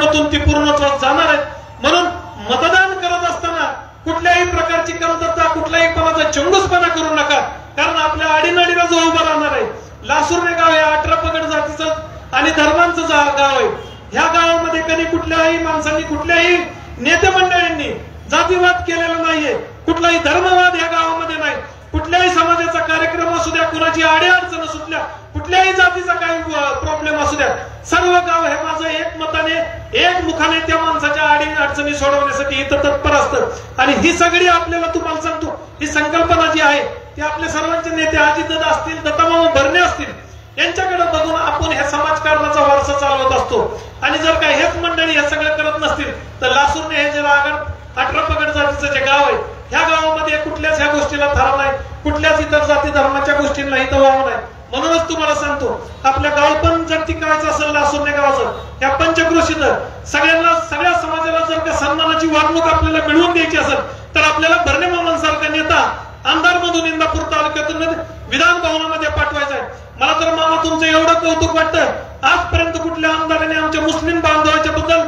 माध्यमातून ती पूर्णत्वास जाणार आहेत. म्हणून मतदान करत असताना कुठल्याही प्रकारची कमतरता, कुठल्याही कोणाचा चंगुसपणा करू नका. कारण आपल्या आडीनडीला जो उभा राहणार आहे, लासुर्णे गाव हे 18 पगड जातीचं आणि धर्मांचं गाव आहे. ह्या गावामध्ये कधी कुठल्याही माणसांनी, कुठल्याही नेते मंडळींनी जातीवाद केलेला नाहीये. कुठलाही धर्मवाद या गावामध्ये नाही. कुठल्याही समाजाचा कार्यक्रम असू द्या, कुणाची अडीअडचण असू द्या, कुठल्याही जातीचा काही प्रॉब्लेम असू द्या, सर्व गाव हे माझं एक मताने, एक मुखाने त्या माणसाच्या अडीअडचणी सोडवण्यासाठी इथं तत्पर असतं. आणि ही सगळी आपल्याला तुम्हाला सांगतो, ही संकल्पना जी आहे ती आपल्या सर्वांचे नेते अजितदादा असतील, दत्तामामा भरणे असतील, यांच्याकडे बघून आपण हे समाजकारणाचा वारसा चालवत असतो. आणि जर का हेच मंडळी हे सगळं करत नसतील तर लासुर्णे हे जे 18 पगड जातीचं जे गाव आहे, ह्या गावामध्ये कुठल्याच ह्या गोष्टीला थारा नाही, कुठल्याच इतर जाती धर्माच्या गोष्टींना इथं वाव नाही. म्हणूनच तुम्हाला सांगतो, आपल्या गावपण जर टिकवायचं असेल लासुर्णे गावाचं, या पंचक्रोशीनं सगळ्यांना, सगळ्या समाजाला जर का सन्मानाची वागणूक आपल्याला मिळवून द्यायची असेल तर आपल्याला भरणे मामांसारखा नेता आमदार मधून इंदापूर तालुक्यातून विधान भवनामध्ये पाठवायचा आहे. मला तर मामा तुमचं एवढं कौतुक वाटतं, आजपर्यंत कुठल्या आमदाराने आमच्या मुस्लिम बांधवाच्या बद्दल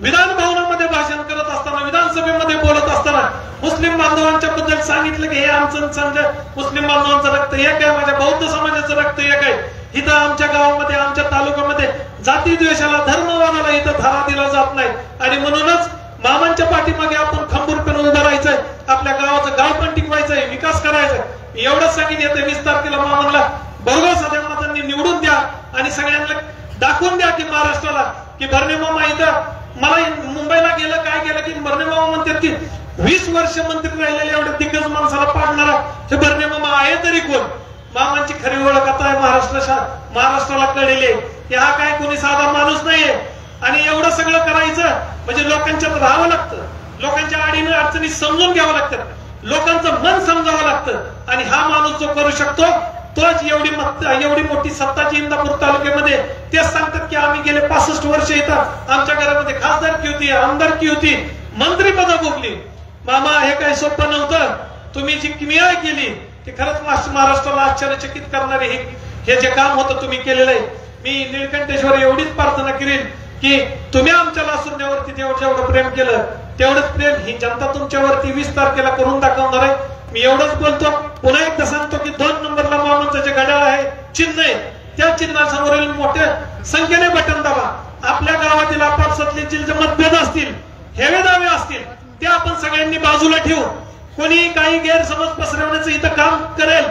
विधान भवनामध्ये भाषण करत असताना, विधानसभेमध्ये बोलत असताना मुस्लिम बांधवांच्या बद्दल सांगितलं की हे आमचं समजा मुस्लिम बांधवांचं रक्त एक आहे, माझ्या बौद्ध समाजाचं रक्त एक आहे. इथं आमच्या गावामध्ये, आमच्या तालुक्यामध्ये जाती द्वेषाला, धर्मवादाला इथं धारा दिला जात नाही. आणि म्हणूनच मामांच्या पाठीमागे आपण खंबीरपणे उभं राहायचंय. आपल्या गावाचं गाव पण टिकवायचंय, विकास करायचाय. एवढंच सांगितलं येते 20 तारखेला मामांना भरघोस मतांनी निवडून द्या आणि सगळ्यांना दाखवून द्या की महाराष्ट्राला की भरणे मामा इथं, मला मुंबईला गेलं काय गेलं की भरणे मामा म्हणतात की 20 वर्ष मंत्री राहिलेले एवढ्या दिग्गज माणसाला पाडणारा हे भरणे मामा आहे तरी कोण. मामांची खरी ओळख आता महाराष्ट्राला कळलेली की हा काय कोणी साधा माणूस नाहीये. आणि एवढं सगळं करायचं म्हणजे लोकांच्यात राहावं लागतं, लोकांच्या अडीने अडचणी समजून घ्यावं लागतं, लोकांचं मन समजावं लागतं. आणि हा माणूस जो करू शकतो तोच एवढी मोठी सत्ताची इंदापूर तालुक्यामध्ये तेच सांगतात की आम्ही गेले 65 वर्ष इथं आमच्या घरामध्ये खासदारकी होती, आमदारकी होती, मंत्रीपद भोगली. मामा हे काही सोपं नव्हतं. तुम्ही जी किमया केली ते खरंच महाराष्ट्राला आश्चर्यचकित करणारे हे जे काम होतं तुम्ही केलेलं आहे. मी निळकंठेश्वर एवढीच प्रार्थना करीन की तुम्ही आमच्या लासुर्ण्यावरती जेवढं प्रेम केलं तेवढंच प्रेम ही जनता तुमच्यावरती 20 तारखेला करून दाखवणार आहे. मी एवढंच बोलतो. पुन्हा एकदा सांगतो की 2 नंबरला मामांचं जे घड्याळ आहे, चिन्ह आहे, त्या चिन्हासमोरील मोठ्या संख्येने बटन दाबा. आपल्या गावातील आपापसातले जे मतभेद असतील, हेवे दावे असतील, ते आपण सगळ्यांनी बाजूला ठेवून कोणी काही गैरसमज पसरवण्याचं इथं काम करेल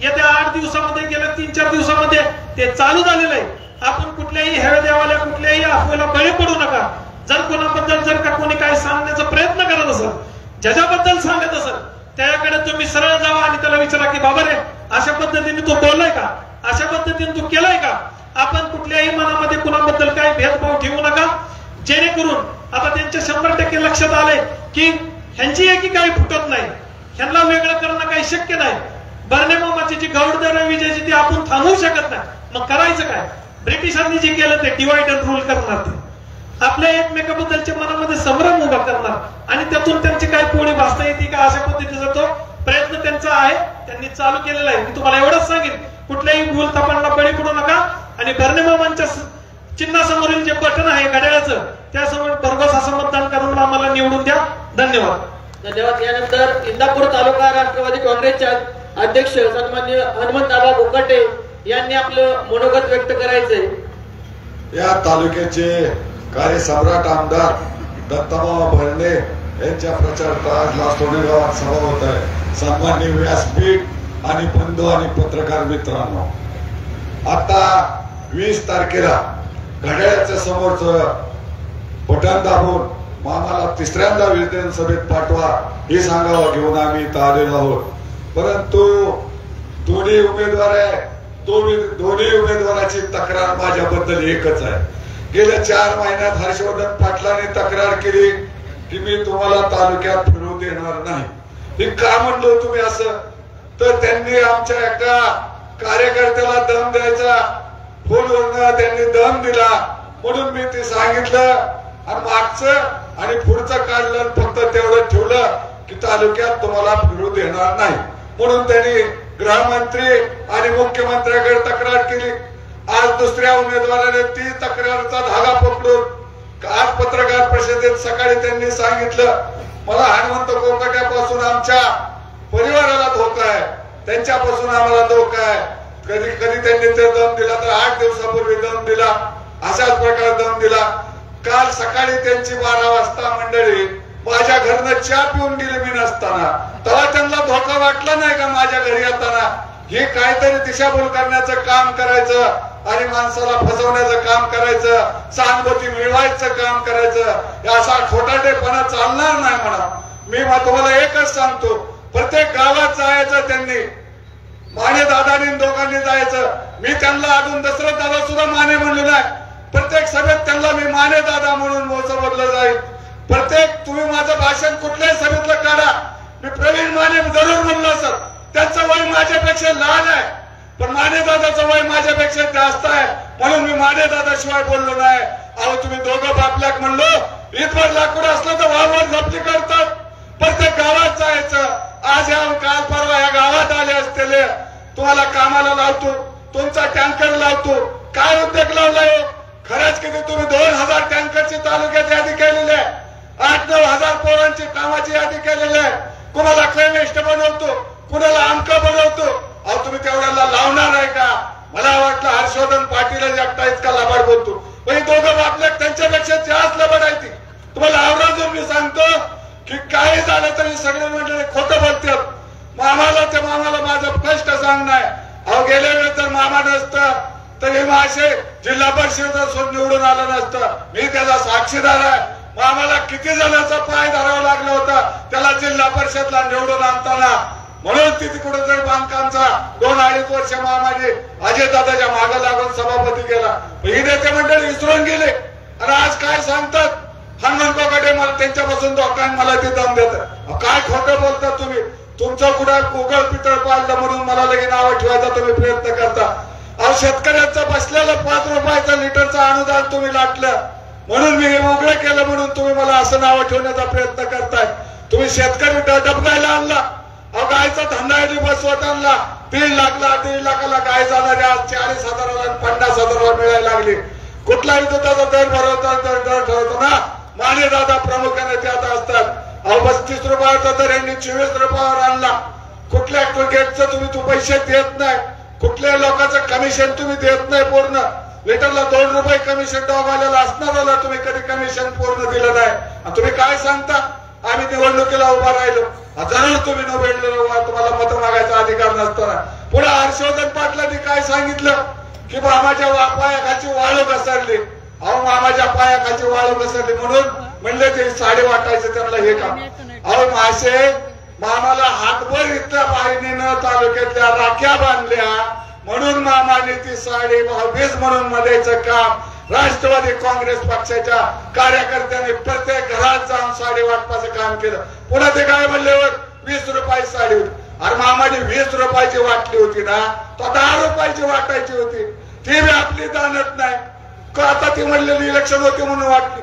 येत्या 8 दिवसामध्ये, गेल्या 3-4 दिवसामध्ये ते चालू झालेलं आहे. आपण कुठल्याही हेवे देवाला, कुठल्याही अफवेला बळी पडू नका. जर कोणाबद्दल जर का कोणी काय सांगण्याचा प्रयत्न करत असेल, ज्याच्याबद्दल सांगत असेल, त्याकडे तुम्ही सरळ जावा आणि त्याला विचारा की बाबा रे अशा पद्धतीने तू बोललाय का, अशा पद्धतीने तू केलाय का. आपण कुठल्याही मनामध्ये कुणाबद्दल काही भेदभाव ठेवू नका, जेणेकरून आता त्यांच्या 100% लक्षात आले की ह्यांची एकी काही फुटत नाही, ह्यांना वेगळं करणं काही शक्य नाही. भरणे मामाची जी गौरदर विजयाची ती आपण थांबवू शकत नाही. मग करायचं काय? ब्रिटिशांनी जे केलं ते डिवाइड अँड रूल करणार, ते आपल्या एकमेकाबद्दलच्या मनामध्ये संभ्रम उभा करणार आणि त्यातून त्यांची काही पोळी भासता येते का अशा पद्धतीचा तो प्रयत्न त्यांचा आहे, त्यांनी चालू केलेला आहे. मी तुम्हाला एवढंच सांगेन, कुठल्याही भूलथापांना बळी पडू नका आणि भरणे मामांच्या चिन्हासमोरील जे बटन आहे घड्याळाचं, त्यासमोर भरघोस असं मतदान करून आम्हाला निवडून द्या. धन्यवाद. धन्यवाद. यानंतर इंदापूर तालुका राष्ट्रवादी काँग्रेसचे अध्यक्ष सन्माननीय हनुमंतदादा बोकाटे यांनी आपलं मनोगत व्यक्त करायचंय. या तालुक्याचे कार्यसम्राट आमदार दत्तामामा भरणे यांच्या प्रचारार्थ आज लासुर्णे गावात सभा होत आहे. सन्माननीय व्यासपीठ आणि बंधू आणि पत्रकार मित्रांनो, आता 20 तारखेला घड्याळाच्या समोरचं बटन दाबून मामाला 3ऱ्यांदा विधानसभेत पाठवा हे सांगावं घेऊन आम्ही इथं आलेलो आहोत. परंतु दोन्ही उमेदवार आहे, दोन्ही उमेदवाराची तक्रार माझ्याबद्दल एकच आहे. गेल्या 4 महिन्यात हर्षवर्धन पाटलांनी तक्रार केली की मी तुम्हाला तालुक्यात फिरू देणार नाही. हे का म्हणलो तुम्ही असं? तर त्यांनी आमच्या एका कार्यकर्त्याला दम द्यायचा, फोनवरनं त्यांनी दम दिला म्हणून मी ते सांगितलं आणि मागचं आणि पुढचं काढलं, फक्त तेवढं ठेवलं की तालुक्यात तुम्हाला फिरू देणार नाही म्हणून त्यांनी गृहमंत्री आणि मुख्यमंत्र्याकडे तक्रार केली. आज दुसऱ्या उमेदवाराने ती तक्रारचा धागा पकडून आज परिषदेत सकाळी त्यांनी सांगितलं, मला हनुमंत कोकाट्यापासून आमच्या परिवाराला धोका आहे, त्यांच्यापासून आम्हाला धोका आहे. कधी कधी त्यांनी ते दम दिला तर 8 दिवसापूर्वी दम दिला, अशाच प्रकारे दम दिला. काल सकाळी त्यांची 12 वाजता मंडळी माझ्या घरनं चहा पिऊन गेली मी नसताना, तेव्हा त्यांना धोका वाटला नाही का माझ्या घरी येताना? हे काहीतरी दिशाभूल करण्याचं काम करायचं आणि माणसाला फसवण्याचं काम करायचं, सहानुभूती मिळवायचं काम करायचं, असा खोटाटेपणा चालणार नाही म्हणा. मी तुम्हाला एकच सांगतो, प्रत्येक गावात जायचं त्यांनी, माने दादानी दोघांनी जायचं. मी त्यांना अजून दशरथ दादा सुद्धा माने म्हणलो नाही, प्रत्येक सभेत त्यांना मी माने दादा म्हणून संबोधलं जाईल. प्रत्येक तुम्ही माझं भाषण कुठल्याही सभेतलं काढा, मी प्रवीण माने जरूर म्हणलो सर. त्यांचं वय माझ्यापेक्षा लहान आहे, पण माने दादाचं वय माझ्यापेक्षा जास्त आहे, म्हणून मी माने दादा शिवाय बोललो नाही. अहो तुम्ही दोघं बापल्याक म्हणलो, इथवर लाकूड असलं तर वावर जप्ती करतात. प्रत्येक गावात जायचं. आज या काल परवा या गावात आले असलेले तुम्हाला कामाला लावतो, तुमचा टँकर लावतो. काय उद्योग लावलाय? खरंच किती तुम्ही 2000 टँकरची तालुक्यात यादी केलेली आहे, 8-9 हजार पोरांची कामाची यादी केलेली आहे. कुणाला क्रेमिस्ट बनवतो, कुणाला अंक बनवतो. अहो तुम्ही तेवढ्याला लावणार आहे का? मला वाटलं हर्षवर्धन पाटील एकटा इतका लबाड बोलतो, पण दोघं आपल्या त्यांच्यापेक्षा जास्त लबाड आहे ती. तुम्हाला आवर्जून मी सांगतो की काही झालं तरी सगळे मंडळी खोटं बोलतात. मामाला माझं स्पष्ट सांगणं आहे. अहो गेल्या वेळेस जर मामा नसतं तर हे असे जिल्हा परिषद निवडून आलं नसतं. मी त्याचा साक्षीदार आहे. मामाला किती जणांचा पाय धरावा लागला होता त्याला जिल्हा परिषदला निवडून आणताना. म्हणून तिथे कुठेतरी बांधकामचा 2-2.5 वर्ष मामाने अजय दादाच्या मागे लागून सभापती केला. ही नेते मंडळी विसरून गेले आणि आज काय सांगतात, हनुमंत कोकाटे मला त्यांच्यापासून धोका, मला ते दम देतात. काय खोटं बोलतात तुम्ही? तुमचं कुठं गुगल पितळ पाळलं म्हणून मला लगेच नाव ठेवायचा तुम्ही प्रयत्न करता. अहो शेतकऱ्यांचं बसलेलं 5 रुपयाचं लिटरचं अनुदान तुम्ही लाटलं, म्हणून मी हे उघडं केलं म्हणून तुम्ही मला असं नाव ठेवण्याचा प्रयत्न करताय. तुम्ही शेतकरी डबगायला आणला. अहो गायचा धंदा बसवत आणला. 1.5 लाखाला गाय जाणारी आज 40,000 आणि 50,000 मिळायला लागली. कुठलाही दुधाचा दर दर ठरवतो ना, माने दादा प्रमुखाने त्यात असतात. अहो 35 रुपयाचा दर यांनी 24 रुपयावर आणला. कुठल्या गेटचं तुम्ही पैसे देत नाही, कुठल्याही लोकांचं कमिशन तुम्ही देत नाही. पूर्ण लिटरला 2 रुपये कमिशन डॉगवाल्याला असणाऱ्याला तुम्ही कधी कमिशन पूर्ण दिलं नाही. तुम्ही काय सांगता, आम्ही निवडणुकीला उभा राहिलो. जरूर तुम्ही निवडलेलो, तुम्हाला मत मागायचा अधिकार नसताना. पुढे हर्षवर्धन पाटलांनी काय सांगितलं की मामाच्या पायाखालची वाळू घसरली. अहो मामाच्या पायाखालची वाळू घसरली म्हणून म्हणले ते साडी वाटायचं त्यांना हे काम. अहो मासे मामाला हातभर इथल्या बाहिनीनं तालुक्यातल्या राख्या बांधल्या म्हणून मामाने ती साडी भाऊबीज म्हणून मनायचं काम राष्ट्रवादी काँग्रेस पक्षाच्या कार्यकर्त्यांनी प्रत्येक घरात जाऊन साडी वाटपाचं काम केलं. पुन्हा ते काय म्हणल्यावर 20 रुपयाची साडी होती. अरे मामाने 20 रुपयाची वाटली होती ना, तो 10 रुपयाची वाटायची होती. ती बी आपली दानत नाही का? आता ती म्हणलेली इलेक्शन होती म्हणून वाटली.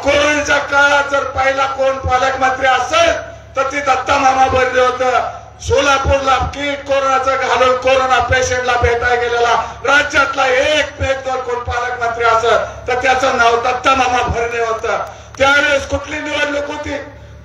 कोरोनाच्या काळात जर पहिला कोण पालकमंत्री असेल तर ती दत्ता मामा भरले होतं. सोलापूरला किट कोरोनाचं घालून कोरोना पेशंटला भेटायला गेलेला राज्यातला एक जर कोण पालकमंत्री असेल तर त्याचं नाव दत्ता मामा भरणे होतं. त्यावेळेस कुठली निवडणूक होती?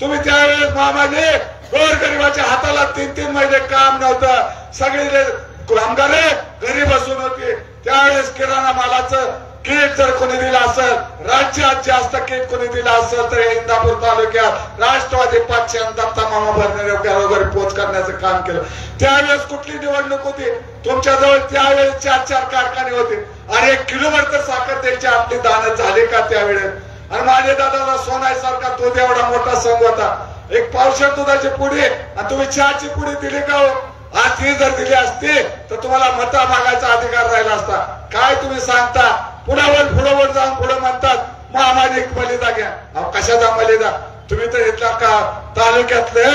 तुम्ही त्यावेळेस मामाने गोरगरिबाच्या हाताला 3-3 महिने काम नव्हतं. सगळे कामगारे घरी बसून होते. त्यावेळेस किराणा मालाचं किट जर कोणी दिलं असेल, राज्यात जास्त किट कोणी दिलं असेल तर इंदापूर तालुक्यात राष्ट्रवादी पक्षाने दत्ता मामा भरणे वगैरे पोच करण्याचं काम केलं. त्यावेळेस कुठली निवडणूक होती? तुमच्याजवळ त्यावेळेस 4-4 कारखाने होते आणि 1 किलोमीटर तर साखर द्यायची आपली दान झाली का त्यावेळेस? आणि माझ्या दादाला सोनाईसारखा दूध एवढा मोठा संघ होता. 1 पावशेर दुधाची पुडी आणि तुम्ही चहाची पुडी दिली का हो? आज ती जर दिली असती तर तुम्हाला मता मागायचा अधिकार राहिला असता. काय तुम्ही सांगता? पुढे जाऊन पुढे म्हणतात मामाने मलिदा घ्या. अहो कशाचा मलिदा? तुम्ही तर इथला का तालुक्यातले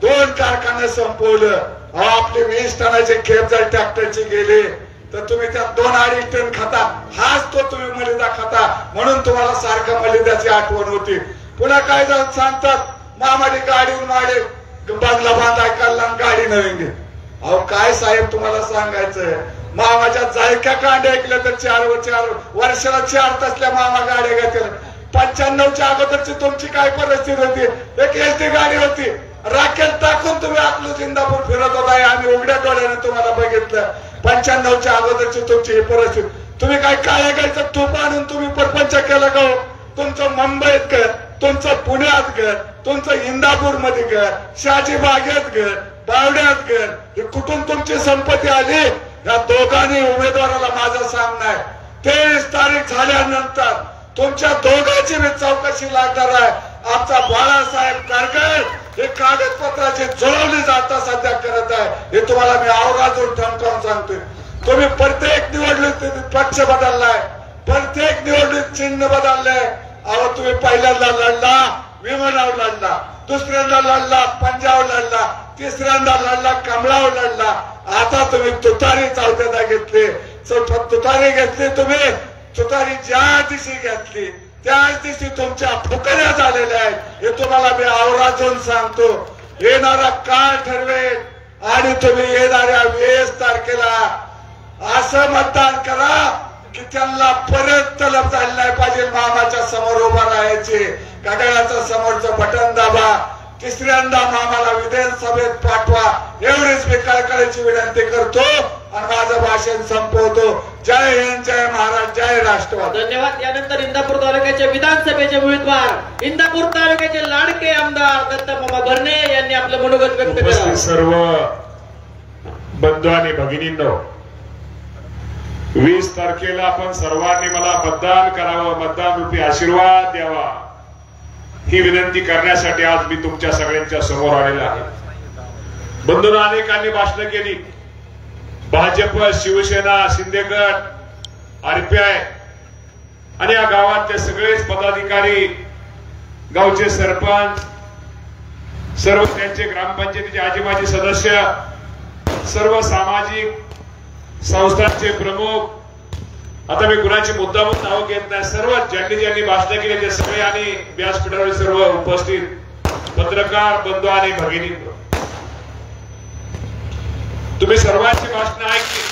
2 कारखाने संपवलं. अहो आपली 20 टनाचे खेप जर ट्रॅक्टरची गेली तर तुम्ही त्यात 2-2.5 टन खाता. हाच तो तुम्ही मलिदा खाता म्हणून तुम्हाला सारखं मलिदाची आठवण होती. पुन्हा काय जाऊन सांगतात मामाने गाडीहून माडे बांधला बांधाय काढला गाडी नवीन. अहो काय साहेब तुम्हाला सांगायचंय, मामाच्या जायक्या कांड्या ऐकल्या तर 4 वर्षाला 4 तसल्या मामा गाड्या घेतील. 95च्या अगोदरची तुमची काय परिस्थिती होती? एक एसटी गाडी होती, राखेल टाकून तुम्ही अकलूज इंदापूर फिरत होता. आम्ही उघड्या डोळ्याने तुम्हाला बघितलं. 95च्या अगोदरची तुमची ही परिस्थिती. तुम्ही काय काळ्या गायचं तूप आणून तुम्ही परपंच केलं का? तुमचं मुंबईत घर, तुमचं पुण्यात घर, तुमचं इंदापूर मध्ये घर, शहाजी बागेत घर, बावड्यात घर, हे कुठून तुमची संपत्ती आली? या दोघांनी उमेदवाराला माझा सामना आहे. 23 तारीख झाल्यानंतर तुमच्या दोघांची मी चौकशी लागणार आहे. आमचा बाळासाहेब कारगळ हे कागदपत्राची जुळवणी जाता सध्या करत आहे. हे तुम्हाला मी आवर्जून ठणकावून सांगतोय. तुम्ही प्रत्येक निवडणुकीत पक्ष बदललाय, प्रत्येक निवडणुकीत चिन्ह बदललंय. अहो तुम्ही पहिल्यांदा लढला विमानावर लढला, दुसऱ्यांदा लढला पंजाब लढला, तिसऱ्यांदा लढला कमळावर लढला. आता तुम्ही तुतारी चौथ्यांदा घेतली. तुतारी घेतली तुम्ही. तुतारी ज्या दिवशी घेतली त्याच दिवशी तुमच्या फुकऱ्या झालेल्या आहेत. हे तुम्हाला मी आवर्जून सांगतो. येणारा काळ ठरवेल आणि तुम्ही येणाऱ्या 20 तारखेला असं मतदान करा की त्यांना परत तलब झाली नाही पाहिजे. मामाच्या समोर उभा राहायचे, घड्याळाचं समोरचं बटन दाबा, तिसऱ्यांदा मामाला विधानसभेत पाठवा. एवढीच मी कळकळीची विनंती करतो आणि माझं भाषण संपवतो. जय हिंद, जय महाराज, जय राष्ट्रवादी. धन्यवाद. यानंतर इंदापूर तालुक्याचे विधानसभेचे उमेदवार इंदापूर तालुक्याचे लाडके आमदार दत्तमामा भरणे यांनी आपलं मनोगत व्यक्त केलं. सर्व बंधू आणि भगिनींनो, 20 तारखेला आपण सर्वांनी मला मतदान करावं, मतदान रूपी आशीर्वाद द्यावा ही विनंती करण्यासाठी आज मी तुमच्या सगळ्यांच्या समोर आलेला आहे. बंधूंनो, अनेकांनी भाषणं केली. भाजप, शिवसेना, शिंदेगड, आरपीआय आणि या गावातले सगळेच पदाधिकारी, गावचे सरपंच, सर्व त्यांचे ग्रामपंचायतीचे आजीमाजी सदस्य, सर्व सामाजिक संस्थांचे प्रमुख, आता मी कुणाची मुद्दामून नाव घेत नाही, सर्व ज्यांनी भाषण केले ते सगळे आणि व्यासपीठावर सर्व उपस्थित पत्रकार बंधू आणि भगिनी, तुम्ही सर्वांची भाषण ऐकली.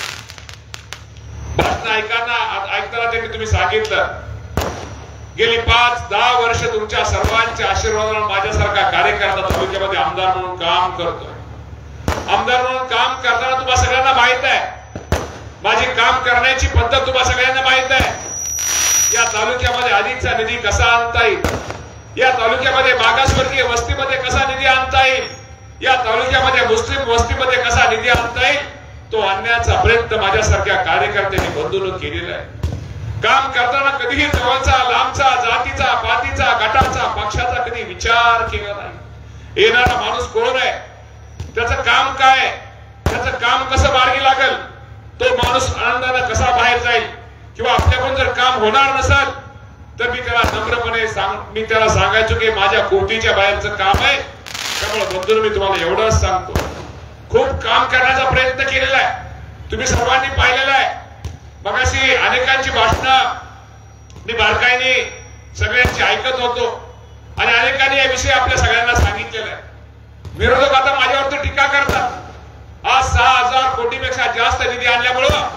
भाषण ऐकताना त्यांनी तुम्ही सांगितलं गेली 5-10 वर्ष तुमच्या सर्वांच्या आशीर्वादाने माझ्यासारखा कार्यकर्ता तालुक्यामध्ये आमदार म्हणून काम करतोय. आमदार म्हणून काम करताना तुम्हाला सगळ्यांना माहित आहे, माझी काम करण्याची पद्धत तुम्हाला सगळ्यांना माहित आहे. या तालुक्यामध्ये अधिकचा निधी कसा आणता येईल, या तालुक्यामध्ये मागासवर्गीय वस्तीमध्ये कसा निधी आणता येईल, या तालुक्यामध्ये मुस्लिम वस्तीमध्ये कसा निधी आणता येईल, तो आणण्याचा प्रयत्न माझ्यासारख्या कार्यकर्त्यांनी बंधून केलेला आहे. काम करताना कधीही जवळचा, लांबचा, जातीचा, पातीचा, गटाचा, पक्षाचा कधी विचार केला नाही. येणारा माणूस कोण आहे, त्याचं काम काय, त्याचं काम कसं मार्गी लागल, तो माणूस आनंदाने कसा बाहेर जाईल, किंवा आपल्याकडून जर काम होणार नसेल तर मी त्याला नम्रपणे मी त्याला सांगायचो की माझ्या कोटीच्या बाहेरचं काम आहे. त्यामुळे बंधूंनो, मी तुम्हाला एवढंच सांगतो, खूप काम करण्याचा प्रयत्न केलेला आहे. तुम्ही सर्वांनी पाहिलेला आहे. मगाशी अनेकांची भाषणं मी बारकाईने सगळ्यांची ऐकत होतो आणि अनेकांनी याविषयी आपल्या सगळ्यांना सांगितलेलं आहे. विरोधक आता माझ्यावरती टीका करतात. आज 6000 कोटीपेक्षा जास्त निधी आणल्यामुळं,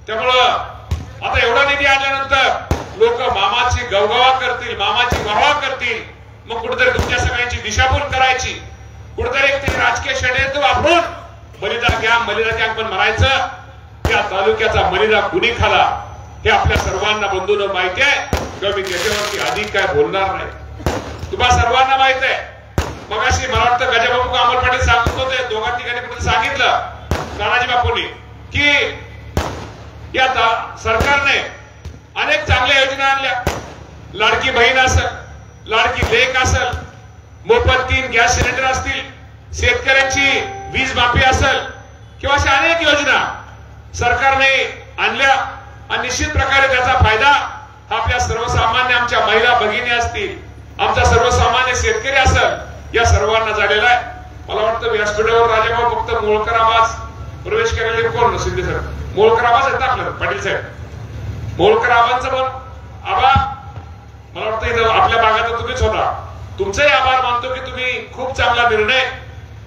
त्यामुळं आता एवढा निधी आणल्यानंतर लोक मामाची गवगवा करतील, मामाची वाहवा करतील. मग कुठेतरी तुमच्या सगळ्यांची दिशाभूल करायची, कुठेतरी एक राजकीय षडयंत्र वापरून मलिदा गँग पण म्हणायचं. त्या तालुक्याचा मलिदा कुणी खाला हे आपल्या सर्वांना बंधूंना माहिती आहे. मी त्याच्यावरती अधिक काय बोलणार नाही. तुम्हाला सर्वांना माहित आहे. मगाशी मला वाटतं गजाबाबू अमोल पाटील सांगत होते, दोघां ठिकाणी कुठे सांगितलं तानाजी बापूंनी की या सरकारने अनेक चांगल्या योजना आणल्या. लाडकी बहीण असेल, लाडकी लेक असेल, मोफत 3 गॅस सिलेंडर असतील, शेतकऱ्यांची वीज माफी असेल, किंवा अशा अनेक योजना सरकारने आणल्या आणि निश्चित प्रकारे त्याचा फायदा आपल्या सर्वसामान्य आमच्या महिला भगिनी असतील, आमचा सर्वसामान्य शेतकरी असेल, या सर्वांना झालेला आहे. मला वाटतं व्यासपीठावर राजाभाऊ फक्त मोळकर आवाज प्रवेश करायला कोण शिंदे सर मोळकर आवाज येतात आपल्याला पाटील साहेब मोळकर आवाजांचं पण आबा मला वाटतं इथं आपल्या भागात तुम्हीच होता. तुमचाही आभार मानतो की तुम्ही खूप चांगला निर्णय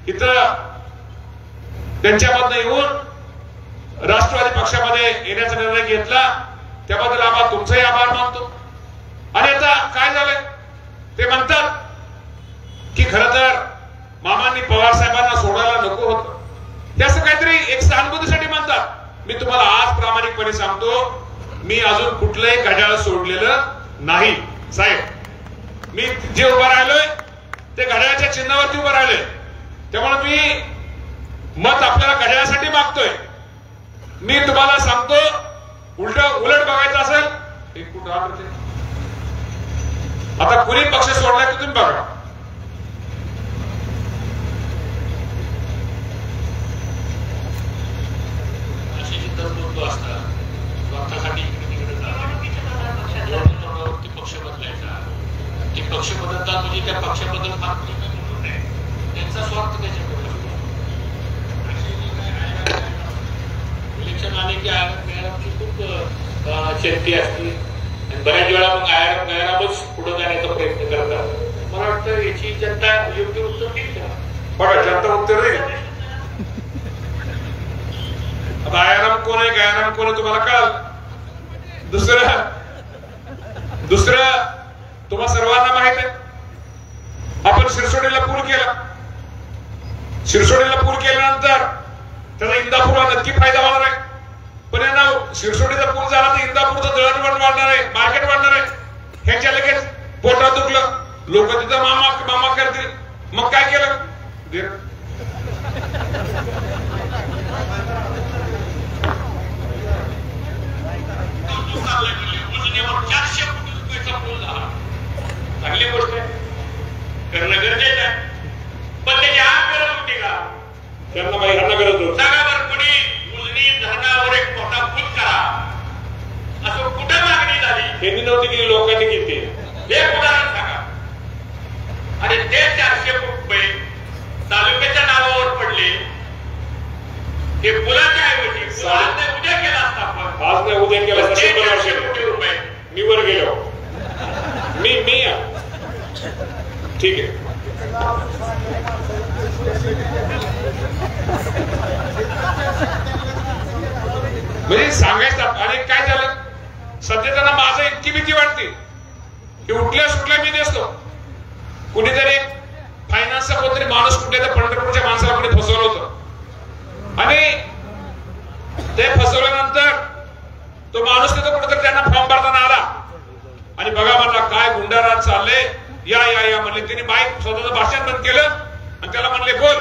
इथं त्यांच्यामधनं येऊन राष्ट्रवादी पक्षामध्ये येण्याचा निर्णय घेतला. त्याबद्दल आबा तुमचाही आभार मानतो. आणि आता काय झालंय ते म्हणतात की खरं तर मामांनी पवार साहेबांना सोडायला नको होतं, ते असं काहीतरी एक सहानुभूतीसाठी म्हणतात. मी तुम्हाला आज प्रामाणिकपणे सांगतो, मी अजून कुठलंही घड्याळ सोडलेलं नाही साहेब. मी जे उभं राहिलोय ते घड्याळाच्या चिन्हावरती उभं राहिलोय. त्यामुळे मी मत आपल्याला घड्याळासाठी मागतोय. मी तुम्हाला सांगतो, उलट बघायचं असेल, एक कुठं आता कुणी पक्ष सोडलाय तर तुम्ही बघा. स्वार्थासाठी पक्ष बदलायचा, ते पक्ष बदलतात म्हणजे त्या पक्षाबद्दल त्यांचा स्वार्थ त्याच्यामध्ये. इलेक्शन आले की आयआरएफची खूप शक्ती असते आणि बऱ्याच वेळा मग आयआरएफच पुढे जाण्याचा प्रयत्न करतात. मला वाटतं याची जनता योग्य उत्तर देईल का? बघा, जनता उत्तर देईल. आता आयाराम कोण आहे, गायाराम कोण आहे तुम्हाला कळाल. दुसरं तुम्हाला सर्वांना माहित आहे, आपण शिरसोडीला पूल केला. शिरसोडीला पूल केल्यानंतर त्याचा इंदापूरला नक्की फायदा होणार आहे. पण यांना शिरसोडीचा पूल झाला तर इंदापूरचं दळणवळण वाढणार आहे, मार्केट वाढणार आहे. ह्याच्या लगेच पोटात दुखलं, लोक तिथं मामा करतील. मग काय केलं, चांगली गोष्ट आहे, करणं गरजेचं आहे. पण त्याची आग गरज होती का? त्यांना ह्यांना गरज होती. सांगा बरं, कोणी उजनी धरणावर एक मोठा पूल करा असं कुठं मागणी झाली? त्यांनी नव्हती केली, लोकांनी केली. एक उदाहरण सांगा. आणि ते 400 रुपये तालुक्याच्या नावावर पडले. हे पुलाच्या ऐवजी आज नाही उद्या केला असता आपण. आज नाही उद्या केला असता. 400 कोटी रुपये मी वर गेलो. मी ठीक आहे. म्हणजे सांगायचं. आणि काय झालं, सध्या त्यांना माझं इतकी भीती वाटते की उठल्या सुटल्या मी दिसतो. कुणीतरी फायनान्सचा कोणतरी माणूस कुठल्या तर पंढरपूरच्या माणसाला कुणी फसवलं होतं आणि ते फसवल्यानंतर तो माणूस तिथं कुठेतरी त्यांना फॉर्म भरताना आला आणि बघा म्हणला काय गुंडाराज चालले, या म्हणले. त्यांनी माईक स्वतःचं भाषण बंद केलं आणि त्याला म्हणले बोल.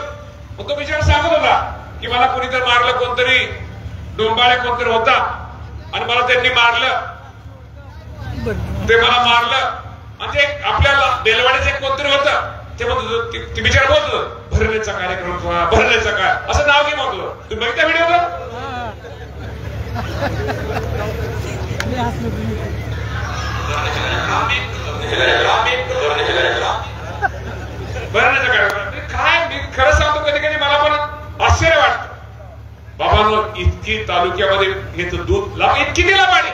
मग तो बिचारा सांगत होता की मला कुणीतरी मारलं, कोणतरी डोंबाळे कोणतरी होता आणि मला त्यांनी मारलं, ते मला मारलं. आणि ते आपल्याला बेलवाड्याचं कोणतरी होतं, ते म्हणत ते बिचारा बोलत होतं भरणेचा कार्यक्रम, भरणेचा काय असं नाव घे म्हणतो. तुम्ही बघितला व्हिडिओ का? भरण्याचा कार्यक्रम काय, मी खरं सांगतो कधी कधी मला पण आश्चर्य वाटतं. बाबांनो, इतकी तालुक्यामध्ये घेतं दूध इतकी दिला पाणी,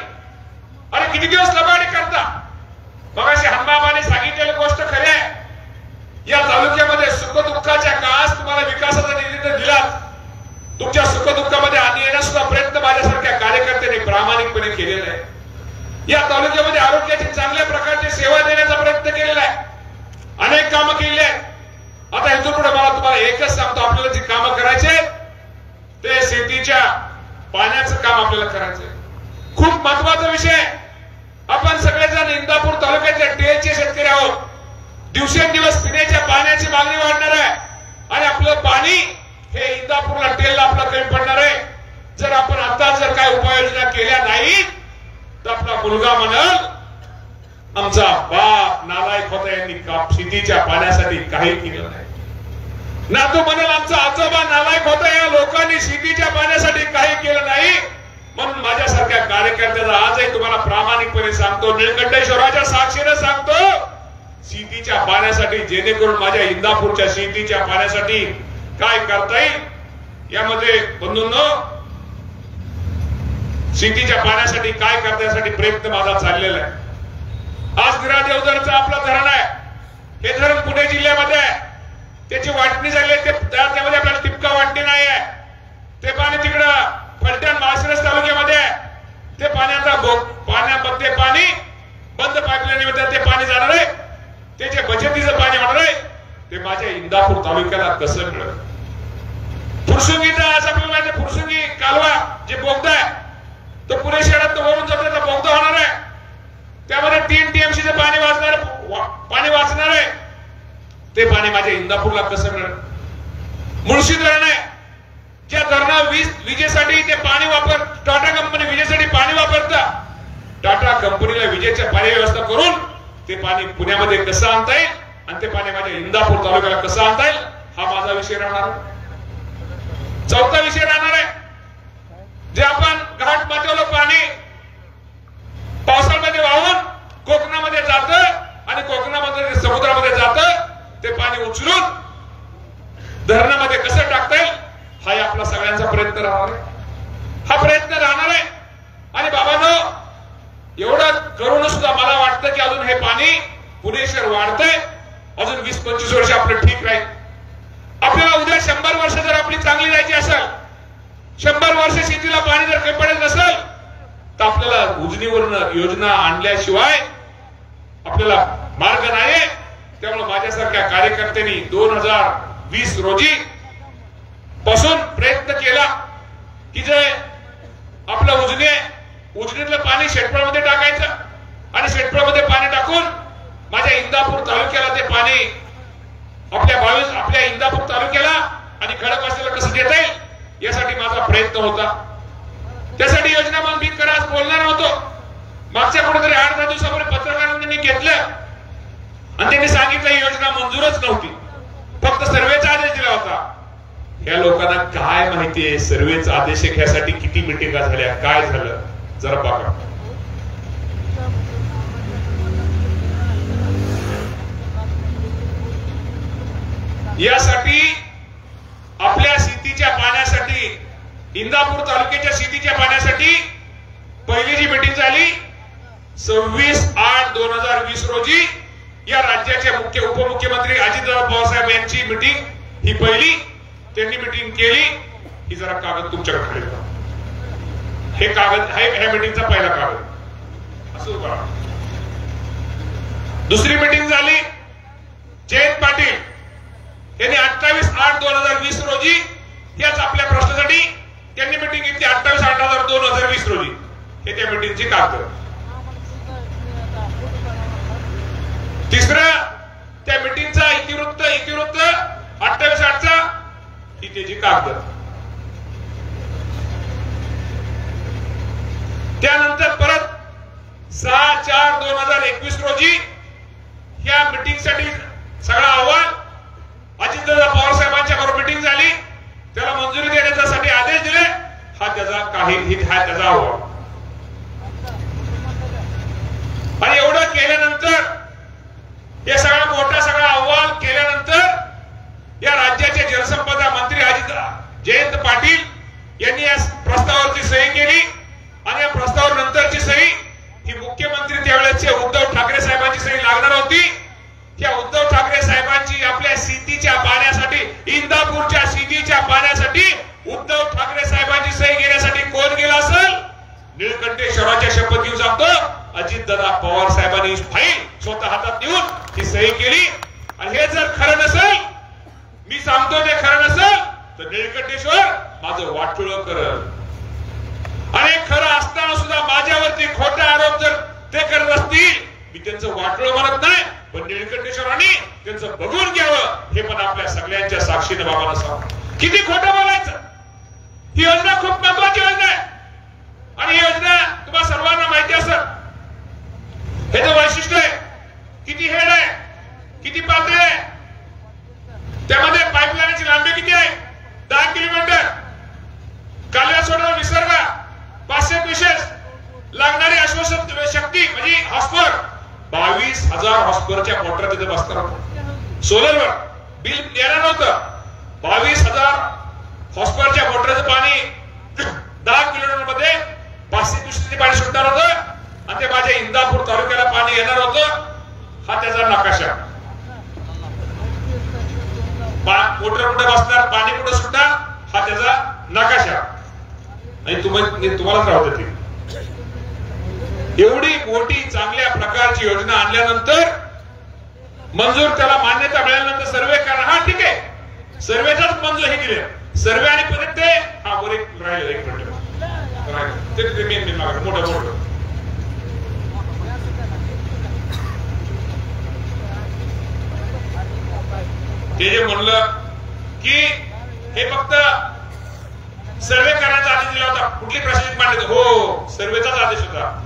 अरे किती दिवस लबाडी करता. मगाशी हंबाबाने सांगितलेली गोष्ट खरी आहे. या तालुक्यामध्ये सुखदुःखाच्या काळात तुम्हाला विकासाचा निधी तर दिलाच, तुमच्या सुखदुःखामध्ये आधी येण्यास सुद्धा प्रयत्न माझ्यासारख्या कार्यकर्त्यांनी प्रामाणिकपणे केलेला आहे. या तालुक्यामध्ये आरोग्याची चांगल्या प्रकारची सेवा देण्याचा प्रयत्न केलेला आहे, अनेक कामं केलेली आहेत. आता इथून पुढे मला तुम्हाला एकच सांगतो, आपल्याला जी कामं करायचे ते शेतीच्या पाण्याचं काम आपल्याला करायचंय. खूप महत्वाचा विषय. आपण सगळेजण इंदापूर तालुक्यातल्या टेलचे शेतकरी आहोत. दिवसेंदिवस पिण्याच्या पाण्याची मागणी वाढणार आहे आणि आपलं पाणी हे इंदापूरला टेलला आपलं कमी पडणार आहे. जर आपण आता जर काय उपाययोजना केल्या नाहीत तर आपला मुलगा म्हणाल आमचा बाप नालायक होता, यांनी शेतीच्या पाण्यासाठी काही केलं नाही. नातू म्हणाल आमचा आजोबा नालायक होता, या लोकांनी शेतीच्या पाण्यासाठी काही केलं नाही. म्हणून माझ्यासारख्या कार्यकर्त्याला आजही तुम्हाला प्रामाणिकपणे सांगतो, निळकंठेश्वराच्या साक्षीने सांगतो, शेतीच्या पाण्यासाठी जेणेकरून माझ्या इंदापूरच्या शेतीच्या पाण्यासाठी काय करता येईल यामध्ये बंधूंनो, शेतीच्या पाण्यासाठी काय करण्यासाठी प्रयत्न माझा चाललेला आहे. आज विरा देवधरचं आपलं धरण आहे. हे धरण पुणे जिल्ह्यामध्ये आहे. त्याची वाटणी झाली, त्यामध्ये आपल्याला टिपका वाटणी नाही आहे. ते पाणी तिकडं फलटण माळशिरस तालुक्यामध्ये आहे. ते पाण्यामध्ये पाणी बंद पाईपलाईन ते पाणी जाणार आहे, ते जे बचतीचं पाणी होणार आहे ते माझ्या इंदापूर तालुक्याला कसं मिळेल? फुरसुंगीचा आज आपल्याला माहिती आहे, फुरसुंगी कालवा जे बोगदा आहे तो पुणे शहरात वरून जाण्याचा बोगदा होणार आहे, त्यामध्ये 3 TMC पाणी वाचणार आहे, ते पाणी माझ्या इंदापूरला कसं मिळेल? मुळशी धरण आहे, ज्या धरणा विजेसाठी ते पाणी टाटा कंपनी विजेसाठी पाणी वापरतात, टाटा कंपनीला विजेच्या पाणी व्यवस्था करून ते पाणी पुण्यामध्ये कसं आणता येईल आणि ते पाणी माझ्या इंदापूर तालुक्याला कसं आणता येईल, हा माझा विषय राहणार आहे. चौथा विषय राहणार आहे, जे आपण घाट माथ्यावलं पाणी पावसाळ्यामध्ये वाहून कोकणामध्ये जातं आणि कोकणामध्ये समुद्रामध्ये जातं, ते पाणी उचलून धरणामध्ये कसं टाकता येईल, हा आपला सगळ्यांचा प्रयत्न राहणार आहे. हा प्रयत्न राहणार आहे. आणि बाबांनो, एवढं करून सुद्धा मला वाटतं की अजून हे पाणी पुणे शहर वाढतंय, अजून 20-25 वर्ष आपलं ठीक राहील. आपल्याला उद्या 100 वर्ष जर आपली चांगली जायची असेल, 100 वर्ष शेतीला पाणी जर कमी पडत नसेल, तर आपल्याला उजनीवरून योजना आणल्याशिवाय आपल्याला मार्ग नाही. त्यामुळे माझ्यासारख्या कार्यकर्त्यांनी 2020 रोजी पासून प्रयत्न केला की जे आपलं उजनीतलं पाणी शेतफळामध्ये टाकायचं आणि शेतफळामध्ये पाणी टाकून माझ्या इंदापूर तालुक्याला ते पाणी आपल्या इंदापूर तालुक्याला आणि खडकवासल्याला कसं देता येईल यासाठी माझा प्रयत्न होता. त्यासाठी योजना मग मी आज बोलणार होतो. मागच्या कुठेतरी 8-10 दिवसापूर्वी पत्रकारांनी घेतलं आणि त्यांनी सांगितलं ही योजना मंजूरच नव्हती, फक्त सर्वेचा आदेश दिला होता. या लोकांना काय माहितीये सर्वेचा आदेश घ्यायसाठी किती मिटिंगा झाल्या, काय झालं जरा बघा. यासाठी आपल्या शेतीच्या पाण्यासाठी, इंदापूर तालुक्याच्या शेतीच्या पाण्यासाठी पहिली जी मीटिंग झाली 26/8/2020 रोजी या राज्याचे उपमुख्यमंत्री अजितदादा पवारसाहेब यांची मीटिंग ही पहिली त्यांनी मीटिंग केली. ही जरा कागद तुमच्याकडे खाली करा. हे कागद ह्या मीटिंगचा पहिला कागद असं करा. दुसरी मीटिंग झाली जयंत पाटील यांनी 28/8/2020 रोजी याच आपल्या प्रश्नासाठी त्यांनी मीटिंग घेतली 28/8/2020 रोजी. हे त्या मीटिंगची कागद. तिसरं त्या मीटिंगचा इतिवृत्त 28/8चा ही त्याची कागद. त्यानंतर परत 6/4/2021 रोजी या मीटिंगसाठी सगळा अहवाल अजितदादा पवार साहेबांच्या बरोबर मीटिंग झाली, त्याला मंजुरी देण्यासाठी आदेश दिले. हा त्याचा अहवाल. आणि एवढं केल्यानंतर हे सगळा मोठा अहवाल केल्यानंतर या राज्याचे जलसंपदा मंत्री जयंत पाटील यांनी या प्रस्तावावरती सही केली आणि या प्रस्तावावर नंतरची सही ही मुख्यमंत्री त्यावेळेचे उद्धव ठाकरे साहेबांची सही लागणार होती. त्या उद्धव ठाकरे साहेबांची आपल्या शेतीच्या पाण्यासाठी, इंदापूरच्या शेतीच्या पाण्यासाठी उद्धव ठाकरे साहेबांची सही घेण्यासाठी कोण गेला असेल? निळकंठेश्वराच्या शपथ घेऊन सांगतो अजितदादा पवार साहेबांनी फाईल स्वतः हातात घेऊन ही सही केली. आणि हे जर खरं नसेल, मी सांगतो ते खरं नसेल, तर निळकंठेश्वर माझं वाटोळं करल. आणि खरं असताना सुद्धा माझ्यावरती खोटा आरोप जर ते करत असतील, मी त्यांचं वाटोळं म्हणत नाही, पण निळकंठेश्वरांनी त्यांचं बघून घ्यावं हे पण आपल्या सगळ्यांच्या साक्षीने बाबांना सांग. किती खोटं बोलायचं. ही योजना खूप महत्वाची योजना आहे आणि ही योजना तुम्हाला सर्वांना माहिती असेल. हे जे वैशिष्ट्य आहे, किती हेड आहे, किती पातळी आहे, त्यामध्ये पाईपलाईनची लांबी किती आहे? 10 किलोमीटर. कालव्या सोडून विसर्ग 500 विशेष लागणारी अश्वशक्ती म्हणजे हॉस्पर 22,000 हॉस्परच्या मोटर तिथे बसणार होत्या. सोलरवर बिल येणार नव्हतं. 22,000 हॉस्परच्या मोटरचं पाणी 10 किलोमीटर मध्ये 500 पाणी सुटणार होतं आणि ते माझ्या इंदापूर तालुक्याला पाणी येणार होतं. हा त्याचा नकाशा. मोटर कुठे बसणार, पाणी कुठे सुटणार, हा त्याचा नकाशा. आणि तुम्हालाच राहू देते. एवढी मोठी चांगल्या प्रकारची योजना आणल्यानंतर मंजूर त्याला मान्यता मिळाल्यानंतर सर्वे करा. हा ठीक आहे, सर्वेचाच मंजूर हे दिले. सर्वे आणि परत ते हा वर एक राहिलं, एक मिनिट ते मेन मोठं ते जे म्हणलं की हे फक्त सर्वे करण्याचा आदेश दिला होता. कुठली प्रशासनिक मान्यता? हो, सर्वेचाच आदेश होता.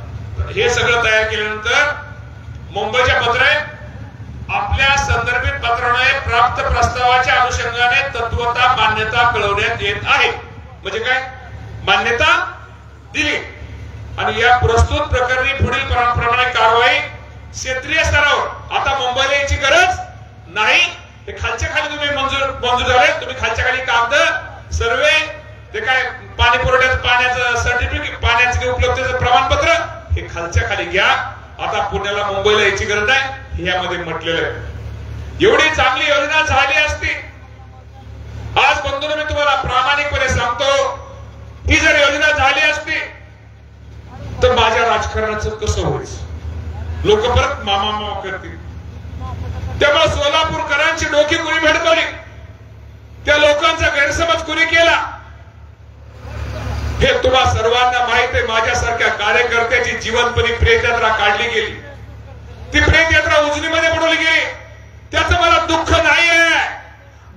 हे सगळं तयार केल्यानंतर मुंबईच्या पत्रे आपल्या संदर्भित पत्राने प्राप्त प्रस्तावाच्या अनुषंगाने तत्वता मान्यता कळवण्यात येत आहे. म्हणजे काय? मान्यता दिली आणि या प्रस्तुत प्रकरणी पुढील प्रमाणे कारवाई क्षेत्रीय स्तरावर. आता मुंबईला याची गरज नाही, ते खालच्या खाली तुम्ही मंजूर झाले. तुम्ही खालच्या खाली कागद सर्वे, ते काय पाणी पुरवठ्याचं पाण्याचं सर्टिफिकेट, पाण्याचे उपलब्धतेचं प्रमाणपत्र हे खालच्या खाली घ्या. आता पुण्याला मुंबईला याची गरज नाही, यामध्ये म्हटलेलं आहे. एवढी चांगली योजना झाली असती. आज बंधूंनो, मी तुम्हाला प्रामाणिकपणे सांगतो, ही जर योजना झाली असती तर माझ्या राजकारणाचं कसं होईल? लोक परत मामा करतील. त्यामुळे सोलापूरकरांची डोकी कुणी भडकवली, त्या लोकांचा गैरसमज कुणी केला हे तुम्हा सर्वांना माहित आहे. माझ्यासारख्या कार्यकर्त्याची जीवनपणी प्रेतयात्रा काढली गेली. ती प्रेतयात्रा उजनीमध्ये बुडवली गेली. त्याचं मला दुःख नाहीये.